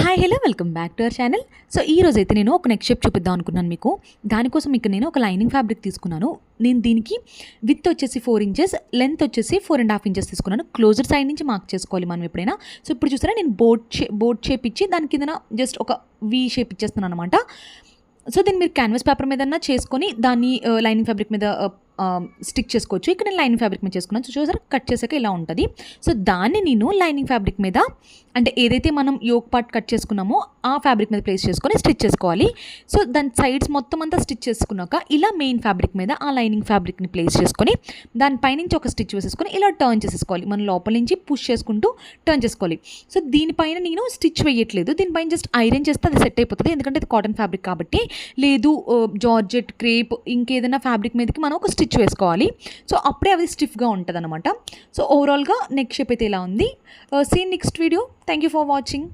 Hi hello welcome back to our channel. So ఈ రోజైతే నేను ఒక నెక్ షేప్ చూపిద్దాం అనుకున్నాను మీకు. దానికోసం ఇక్కడ నేను ఒక లైనింగ్ ఫ్యాబ్రిక్ తీసుకున్నాను. నేను దీనికి విత్ వచ్చేసి 4 ఇంచెస్, లెంత్ వచ్చేసి 4.5 ఇంచెస్ తీసుకున్నాను. క్లోజర్ సైడ్ నుంచి మార్క్ చేసుకోవాలి మనం ఎప్పుడైనా. సో ఇప్పుడు చూసారా, నేను బోట్ షేప్ ఇచ్చి దాని కింద జస్ట్ ఒక వి షేప్ ఇచ్చేస్తున్నాను అనమాట. సో దీన్ని మీరు క్యాన్వాస్ పేపర్ మీద చేసుకొని దాన్ని లైనింగ్ ఫ్యాబ్రిక్ మీద స్టిక్ చేసుకోవచ్చు. ఇక్కడ నేను లైనింగ్ ఫ్యాబ్రిక్ మీద చేసుకున్నాను. సో చూసారా, కట్ చేసాక ఇలా ఉంటుంది. సో దాన్ని నేను లైనింగ్ ఫ్యాబ్రిక్ మీద, అంటే ఏదైతే మనం యోక్ పార్ట్ కట్ చేసుకున్నామో ఆ ఫ్యాబ్రిక్ మీద ప్లేస్ చేసుకొని స్టిచ్ చేసుకోవాలి. సో దాని సైడ్స్ మొత్తం అంతా స్టిచ్ చేసుకున్నాక ఇలా మెయిన్ ఫ్యాబ్రిక్ మీద ఆ లైనింగ్ ఫ్యాబ్రిక్ని ప్లేస్ చేసుకొని దానిపైనుంచి ఒక స్టిచ్ వేసేసుకొని ఇలా టర్న్ చేసేసుకోవాలి. మనం లోపల నుంచి పుష్ చేసుకుంటూ టర్న్ చేసుకోవాలి. సో దీనిపైన నేను స్టిచ్ వేయట్లేదు, దీనిపైన జస్ట్ ఐరన్ చేస్తే అది సెట్ అయిపోతుంది. ఎందుకంటే ఇది కాటన్ ఫ్యాబ్రిక్ కాబట్టి. లేదు జార్జెట్, క్రేప్, ఇంకేదైనా ఫ్యాబ్రిక్ మీదకి మనం ఒక స్టిచ్ వేసుకోవాలి. సో అప్పుడే అది స్టిఫ్గా ఉంటుంది అనమాట. సో ఓవరాల్గా నెక్ షేప్ అయితే ఇలా ఉంది. See next video. Thank you for watching.